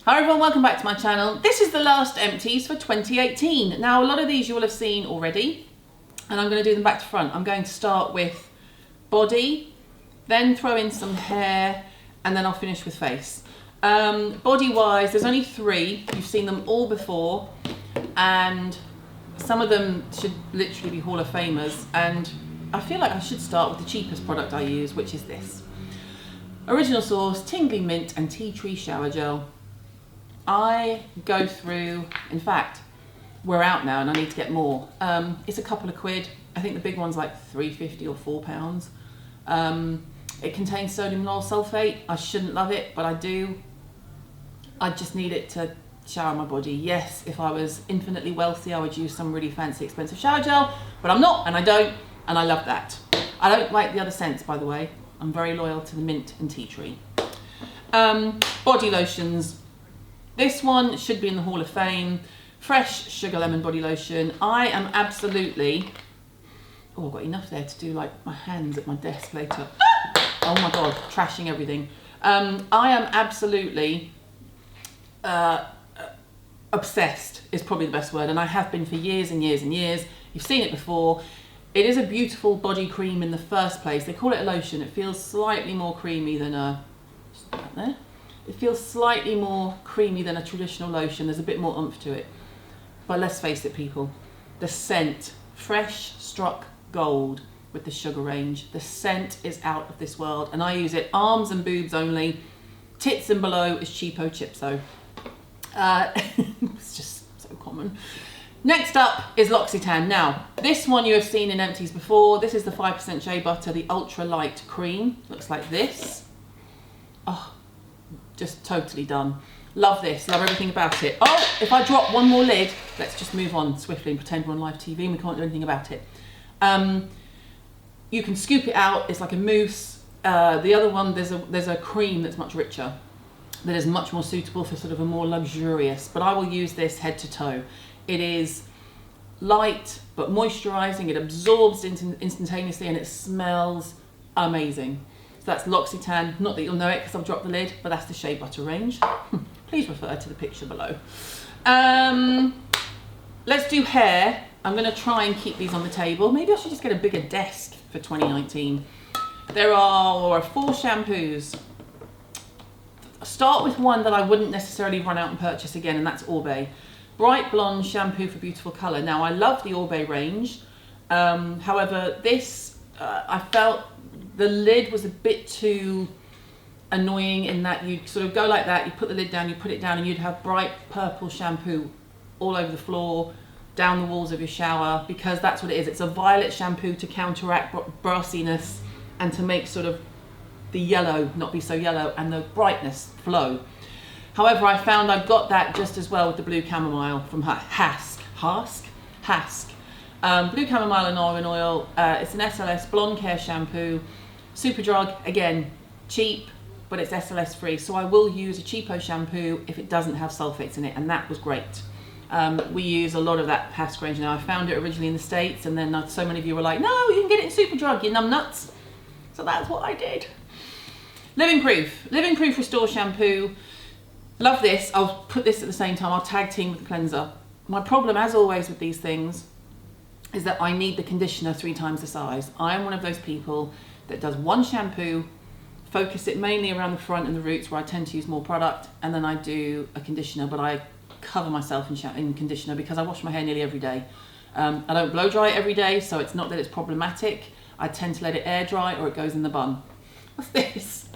Hi everyone, welcome back to my channel. This is the last empties for 2018. Now a lot of these you will have seen already, and I'm going to do them back to front. I'm going to start with body, then throw in some hair, and then I'll finish with face. Body wise, there's only 3. You've seen them all before, and some of them should literally be Hall of Famers, and I feel like I should start with the cheapest product I use, which is this. Original source, tingly mint and tea tree shower gel. I go through, in fact, we're out now and I need to get more. It's a couple of quid. I think the big one's like £3.50 or £4. It contains sodium lauryl sulfate. I shouldn't love it, but I do. I just need it to shower my body. Yes, if I was infinitely wealthy, I would use some really fancy, expensive shower gel, but I'm not, and I don't, and I love that. I don't like the other scents, by the way. I'm very loyal to the mint and tea tree. Body lotions. This one should be in the Hall of Fame. Fresh Sugar Lemon Body Lotion. I am absolutely... Oh, I've got enough there to do like my hands at my desk later. Oh my God, trashing everything. I am absolutely obsessed is probably the best word, and I have been for years and years and years. You've seen it before. It is a beautiful body cream in the first place. They call it a lotion. It feels slightly more creamy than a... there. It feels slightly more creamy than a traditional lotion. There's a bit more oomph to it. But let's face it, people. The scent, fresh struck gold with the sugar range. The scent is out of this world, and I use it arms and boobs only. Tits and below is cheapo chipso. It's just so common. Next up is L'Occitane. Now, this one you have seen in empties before. This is the 5% shea butter, the ultra light cream. Looks like this. Oh, just totally done. Love this, love everything about it. Oh, if I drop one more lid, let's just move on swiftly and pretend we're on live TV and we can't do anything about it. You can scoop it out, it's like a mousse. The other one, there's a cream that's much richer, that is much more suitable for sort of a more luxurious, but I will use this head to toe. It is light but moisturizing, it absorbs instantaneously, and it smells amazing. So that's L'Occitane. Not that you'll know it because I've dropped the lid, but that's the shea butter range. Please refer to the picture below. Let's do hair. I'm going to try and keep these on the table. Maybe I should just get a bigger desk for 2019. There are 4 shampoos. Start with one that I wouldn't necessarily run out and purchase again, and that's Orbe. Bright Blonde Shampoo for Beautiful Colour. Now, I love the Orbe range. However, this, I felt the lid was a bit too annoying in that you'd sort of go like that, you put the lid down, you put it down, and you'd have bright purple shampoo all over the floor, down the walls of your shower, because that's what it is. It's a violet shampoo to counteract brassiness and to make sort of the yellow not be so yellow and the brightness flow. However, I found I got that just as well with the blue chamomile from Hask. Blue chamomile and argan oil. It's an SLS blonde care shampoo. Superdrug, again, cheap, but it's SLS free. So I will use a cheapo shampoo if it doesn't have sulfates in it, and that was great. We use a lot of that Hask range now. I found it originally in the States, and then so many of you were like, no, you can get it in Superdrug, you numbnuts. So that's what I did. Living Proof Restore Shampoo. Love this. I'll put this at the same time. I'll tag team with the cleanser. My problem, as always with these things, is that I need the conditioner 3 times the size. I am one of those people that does one shampoo, focus it mainly around the front and the roots where I tend to use more product, and then I do a conditioner, but I cover myself in conditioner because I wash my hair nearly every day. I don't blow dry it every day, so it's not that it's problematic. I tend to let it air dry or it goes in the bun. What's this?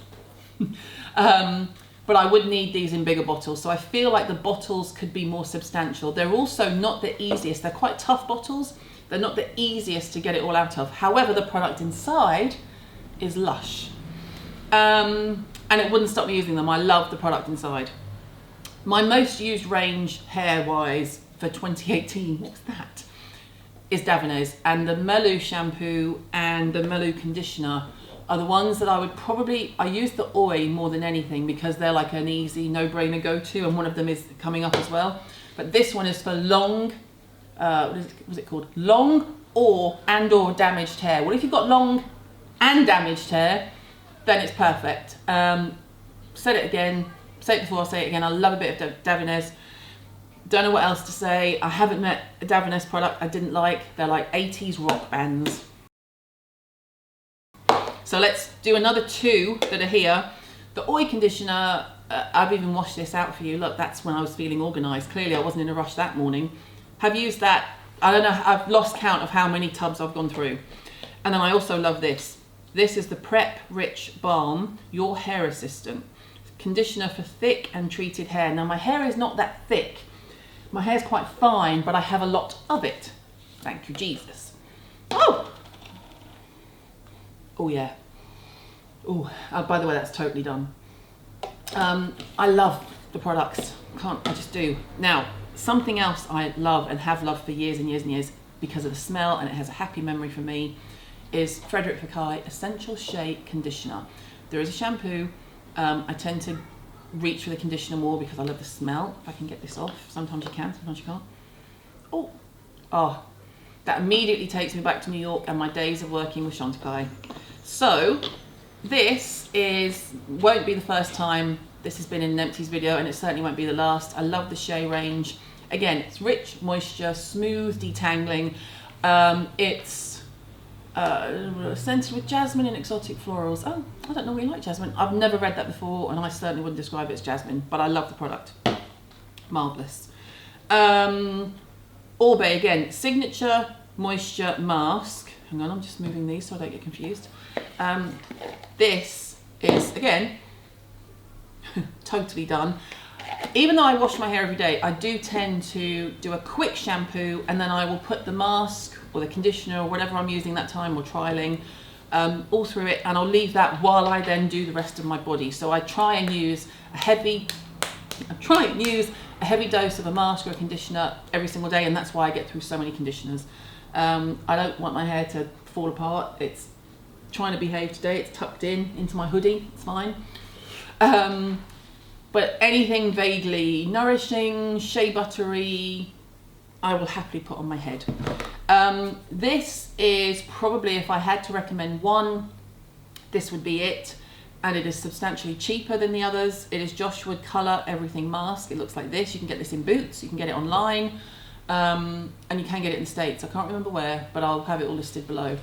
But I would need these in bigger bottles, so I feel like the bottles could be more substantial. They're also not the easiest. They're quite tough bottles. They're not the easiest to get it all out of. However, the product inside is lush. And it wouldn't stop me using them. I love the product inside. My most used range hair-wise for 2018, what's that? Is Davines. And the Melu shampoo and the Melu conditioner are the ones that I would probably, I use the oil more than anything because they're like an easy no-brainer go-to, and one of them is coming up as well. But this one is for long, what's it called? Long or damaged hair. Well, if you've got long and damaged hair, then it's perfect. Said it again, Say it before, I'll say it again. I love a bit of Davines. Don't know what else to say. I haven't met a Davines product I didn't like. They're like 80s rock bands. So let's do another 2 that are here. The oil conditioner, I've even washed this out for you. Look, that's when I was feeling organised. Clearly I wasn't in a rush that morning. Have used that. I don't know, I've lost count of how many tubs I've gone through. And then I also love this. This is the Prep Rich Balm, Your Hair Assistant. Conditioner for thick and treated hair. Now my hair is not that thick. My hair's quite fine, but I have a lot of it. Thank you, Jesus. Oh! Oh yeah. Oh, by the way, that's totally done. I love the products. I just do. Now, something else I love and have loved for years and years and years because of the smell, and it has a happy memory for me, is Frederic Fekkai Essential Shea Conditioner. There is a shampoo. I tend to reach for the conditioner more because I love the smell. If I can get this off. Sometimes you can, sometimes you can't. Oh, that immediately takes me back to New York and my days of working with Chantecaille. So, this won't be the first time this has been in an Empties video, and it certainly won't be the last. I love the Shea range. Again, it's rich, moisture, smooth detangling. It's scented with jasmine and exotic florals. Oh, I don't know really like jasmine. I've never read that before, and I certainly wouldn't describe it as jasmine, but I love the product. Marvellous. Orbe, again, signature moisture mask. Hang on, I'm just moving these so I don't get confused. This is, again, totally done. Even though I wash my hair every day, I do tend to do a quick shampoo, and then I will put the mask or the conditioner or whatever I'm using that time, or trialing, all through it, and I'll leave that while I then do the rest of my body. So I try and use a heavy dose of a mask or a conditioner every single day, and that's why I get through so many conditioners. I don't want my hair to fall apart. It's trying to behave today. It's tucked into my hoodie. It's fine. But anything vaguely nourishing, shea buttery, I will happily put on my head. This is probably, if I had to recommend one, this would be it. And it is substantially cheaper than the others. It is Joshua Colour Everything Mask. It looks like this. You can get this in Boots. You can get it online. And you can get it in the States. I can't remember where, but I'll have it all listed below.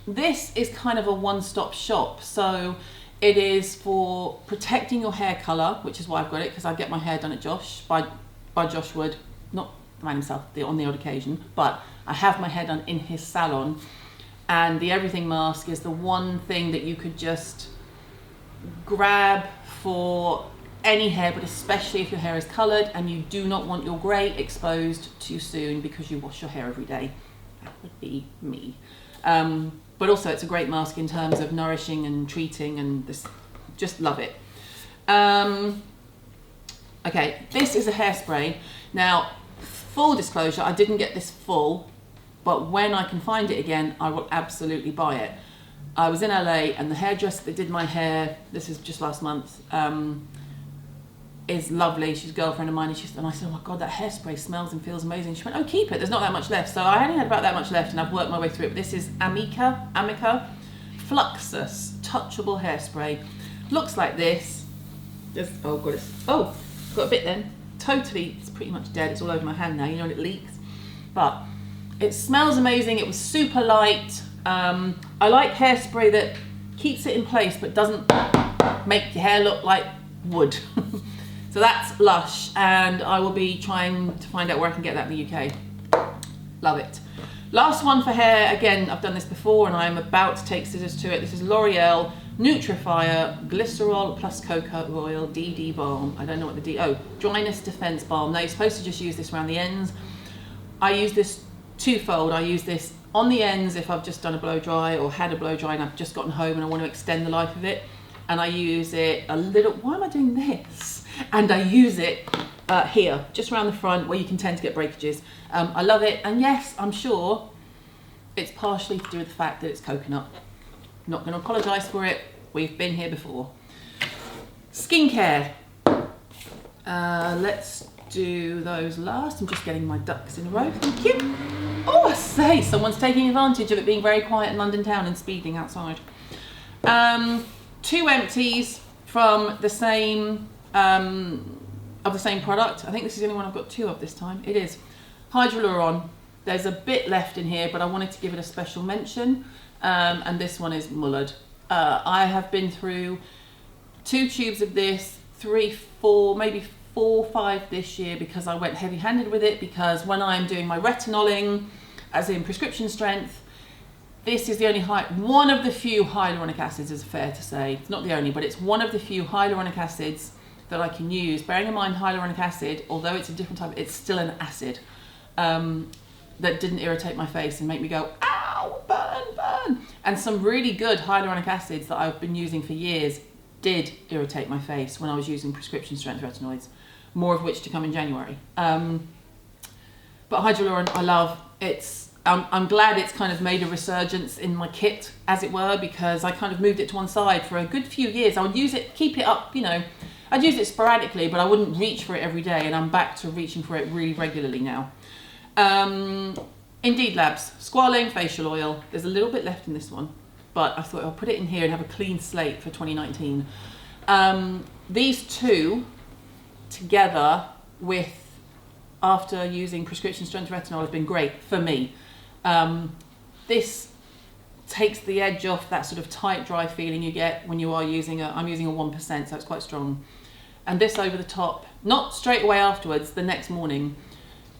This is kind of a one-stop shop. So it is for protecting your hair colour, which is why I've got it, because I get my hair done at Josh, by Josh Wood, not the man himself, on the odd occasion, but I have my hair done in his salon. And the Everything Mask is the one thing that you could just grab for any hair, but especially if your hair is coloured and you do not want your grey exposed too soon because you wash your hair every day. That would be me. But also it's a great mask in terms of nourishing and treating, and this, just love it. Okay, this is a hairspray. Now, full disclosure, I didn't get this full, but when I can find it again, I will absolutely buy it. I was in LA, and the hairdresser that did my hair, this is just last month, is lovely. She's a girlfriend of mine, and I said, oh my God, that hairspray smells and feels amazing. She went, oh, keep it, there's not that much left. So I only had about that much left, and I've worked my way through it. But this is Amica Fluxus Touchable Hairspray. Looks like this. Just, oh God, got a bit then. Totally, it's pretty much dead. It's all over my hand now, you know, and it leaks. But it smells amazing. It was super light. I like hairspray that keeps it in place but doesn't make your hair look like wood. So that's Lush, and I will be trying to find out where I can get that in the UK. Love it. Last one for hair. Again, I've done this before and I'm about to take scissors to it. This is L'Oreal Nutrifier Glycerol plus Coco Oil DD Balm. I don't know what the Dryness Defense Balm. Now you're supposed to just use this around the ends. I use this twofold. I use this on the ends if I've just done a blow dry or had a blow dry and I've just gotten home and I want to extend the life of it. And I use it a little, why am I doing this? And I use it here, just around the front where you can tend to get breakages. I love it, and yes, I'm sure it's partially to do with the fact that it's coconut. Not going to apologise for it, we've been here before. Skincare. Let's do those last. I'm just getting my ducks in a row, thank you. Oh, I say, someone's taking advantage of it being very quiet in London town and speeding outside. 2 Empties. from the same, of the same product. I think this is the only one I've got 2 of this time. It is hyaluron. There's a bit left in here, but I wanted to give it a special mention. And this one is mullered. I have been through 2 tubes of this, 3, 4, maybe 4, 5 this year, because I went heavy-handed with it, because when I'm doing my retinoling, as in prescription strength, this is the only one of the few hyaluronic acids, is fair to say. It's not the only, but it's one of the few hyaluronic acids that I can use. Bearing in mind, hyaluronic acid, although it's a different type, it's still an acid that didn't irritate my face and make me go, ow, burn, burn. And some really good hyaluronic acids that I've been using for years did irritate my face when I was using prescription strength retinoids, more of which to come in January. But hyaluron, I love. I'm glad it's kind of made a resurgence in my kit, as it were, because I kind of moved it to one side for a good few years. I would use it, keep it up, you know. I'd use it sporadically, but I wouldn't reach for it every day, and I'm back to reaching for it really regularly now. Indeed Labs, Squalane Facial Oil. There's a little bit left in this one, but I thought I'll put it in here and have a clean slate for 2019. These 2 together with, after using prescription strength retinol, has been great for me. This takes the edge off that sort of tight, dry feeling you get when you are using I'm using a 1%, so it's quite strong. And this over the top, not straight away afterwards, the next morning,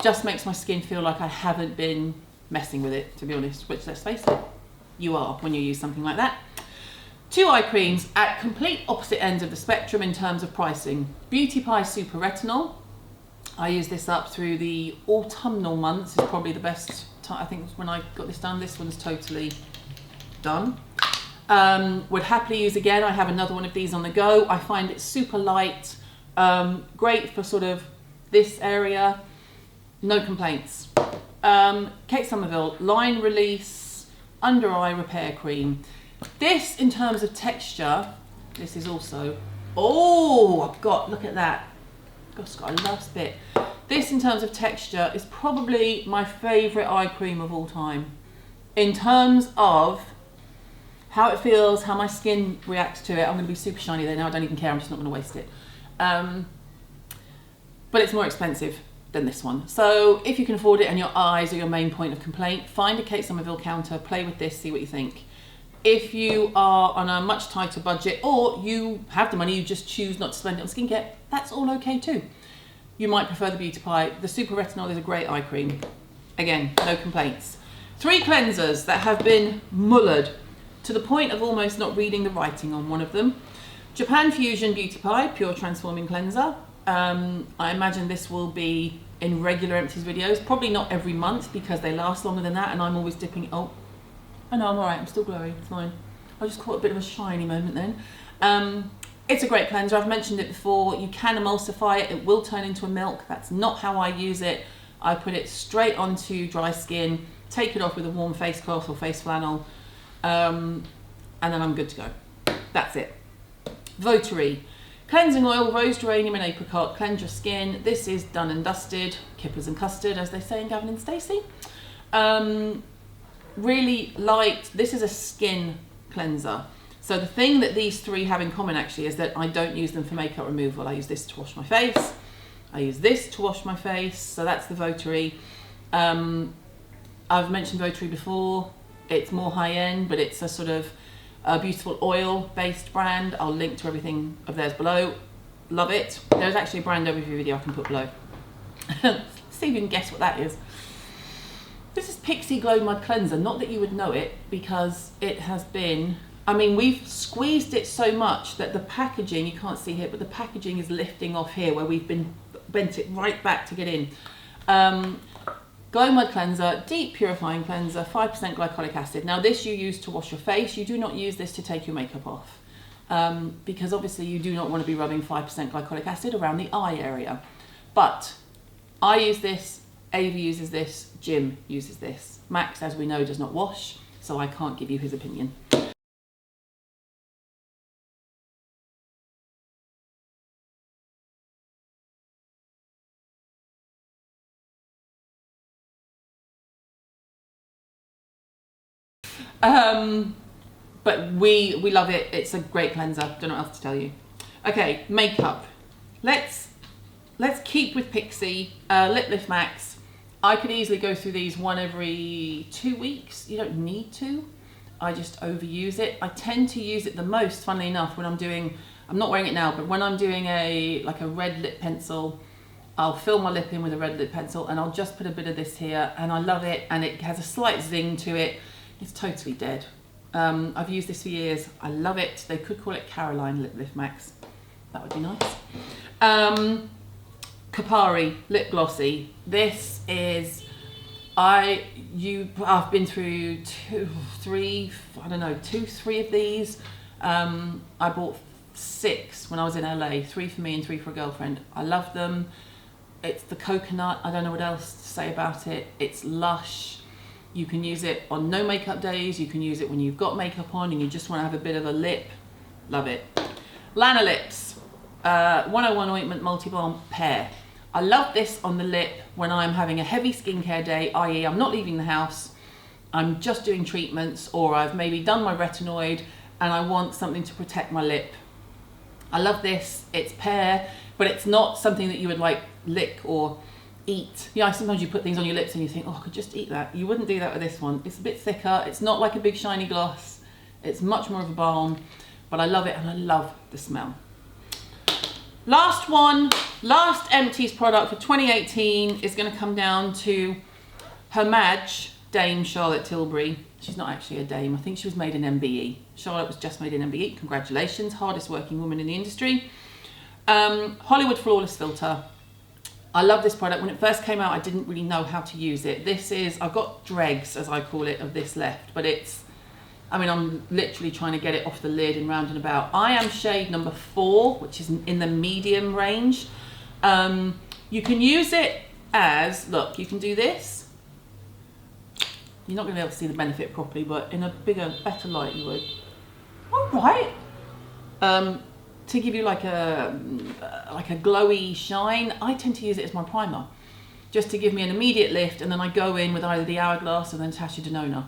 just makes my skin feel like I haven't been messing with it, to be honest, which, let's face it, you are when you use something like that. 2 eye creams at complete opposite ends of the spectrum in terms of pricing. Beauty Pie Super Retinol. I use this up through the autumnal months. It's probably the best time. I think when I got this done, this one's totally done. Would happily use again. I have another one of these on the go. I find it super light, great for sort of this area. No complaints. Kate Somerville Line Release Under Eye Repair Cream. This, in terms of texture, this is also, look at that. Gosh, got a last bit. This, in terms of texture, is probably my favourite eye cream of all time. In terms of how it feels, how my skin reacts to it. I'm going to be super shiny there now. I don't even care. I'm just not going to waste it. But it's more expensive than this one. So if you can afford it and your eyes are your main point of complaint, find a Kate Somerville counter, play with this, see what you think. If you are on a much tighter budget, or you have the money, you just choose not to spend it on skincare, that's all okay too. You might prefer the Beauty Pie. The Super Retinol is a great eye cream. Again, no complaints. 3 cleansers that have been mullered to the point of almost not reading the writing on one of them. Japan Fusion Beauty Pie Pure Transforming Cleanser. I imagine this will be in regular Empties videos, probably not every month because they last longer than that, and I'm always dipping. Oh, I know, I'm alright, I'm still glowing, it's fine. I just caught a bit of a shiny moment then. It's a great cleanser, I've mentioned it before. You can emulsify it, it will turn into a milk. That's not how I use it. I put it straight onto dry skin, take it off with a warm face cloth or face flannel, and then I'm good to go. That's it. Votary. Cleansing oil, rose, geranium and apricot. Cleanse your skin. This is done and dusted. Kippers and custard, as they say in Gavin and Stacey. Really light. This is a skin cleanser. So the thing that these 3 have in common actually is that I don't use them for makeup removal. I use this to wash my face. I use this to wash my face. So that's the Votary. I've mentioned Votary before. It's more high end, but it's a sort of a beautiful oil based brand. I'll link to everything of theirs below. Love it. There's actually a brand overview video I can put below. See if you can guess what that is. This is Pixie Glow Mud Cleanser. Not that you would know it because it has been, I mean, we've squeezed it so much that the packaging, you can't see here, but the packaging is lifting off here where we've bent it right back to get in. Glow Mud Cleanser, deep purifying cleanser, 5% glycolic acid. Now this you use to wash your face. You do not use this to take your makeup off because obviously you do not want to be rubbing 5% glycolic acid around the eye area. But I use this, Ava uses this, Jim uses this. Max, as we know, does not wash, so I can't give you his opinion. But we love it. It's a great cleanser. Don't know what else to tell you. Okay, makeup. Let's keep with Pixie Lip Lift Max. I could easily go through these one every 2 weeks. You don't need to. I just overuse it. I tend to use it the most, funnily enough, when I'm not wearing it now, but when I'm doing like a red lip pencil, I'll fill my lip in with a red lip pencil and I'll just put a bit of this here, and I love it, and it has a slight zing to it. It's totally dead. I've used this for years. I love it. They could call it Caroline Lip Lift Max. That would be nice. Kapari Lip Glossy. This is, I've been through two, three of these. I bought 6 when I was in LA, 3 for me and 3 for a girlfriend. I love them. It's the coconut. I don't know what else to say about it. It's lush. You can use it on no makeup days. You can use it when you've got makeup on and you just want to have a bit of a lip. Love it. Lana Lips 101 Ointment Multi-Balm Pear. I love this on the lip when I'm having a heavy skincare day, i.e. I'm not leaving the house, I'm just doing treatments, or I've maybe done my retinoid and I want something to protect my lip. I love this. It's pear, but it's not something that you would like lick or eat. You know, sometimes you put things on your lips and you think, oh, I could just eat that. You wouldn't do that with this one. It's a bit thicker. It's not like a big shiny gloss. It's much more of a balm, but I love it and I love the smell. Last one, last Empties product for 2018 is going to come down to Her Madge, Dame Charlotte Tilbury. She's not actually a dame. I think she was made in MBE. Charlotte was just made in MBE. Congratulations, hardest working woman in the industry. Hollywood Flawless Filter. I love this product. When it first came out, I didn't really know how to use it. This is, I've got dregs, as I call it, of this left, but it's, I mean, I'm literally trying to get it off the lid and round and about. I am shade number 4, which is in the medium range. You can use it as, look, you can do this. You're not going to be able to see the benefit properly, but in a bigger, better light you would. All right. To give you like a glowy shine, I tend to use it as my primer, just to give me an immediate lift, and then I go in with either the Hourglass or the Natasha Denona.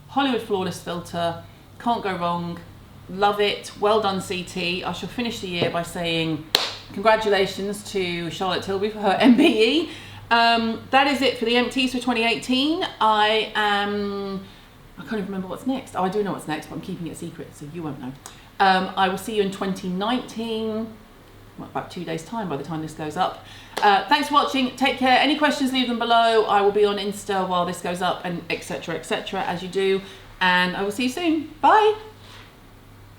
Hollywood Flawless Filter, can't go wrong, love it, well done CT. I shall finish the year by saying congratulations to Charlotte Tilbury for her MBE. That is it for the Empties for 2018. I can't even remember what's next. Oh, I do know what's next, but I'm keeping it secret, so you won't know. I will see you in 2019, well, about 2 days time by the time this goes up. Thanks for watching. Take care. Any questions, leave them below. I will be on Insta while this goes up, and etc., as you do. And I will see you soon. Bye.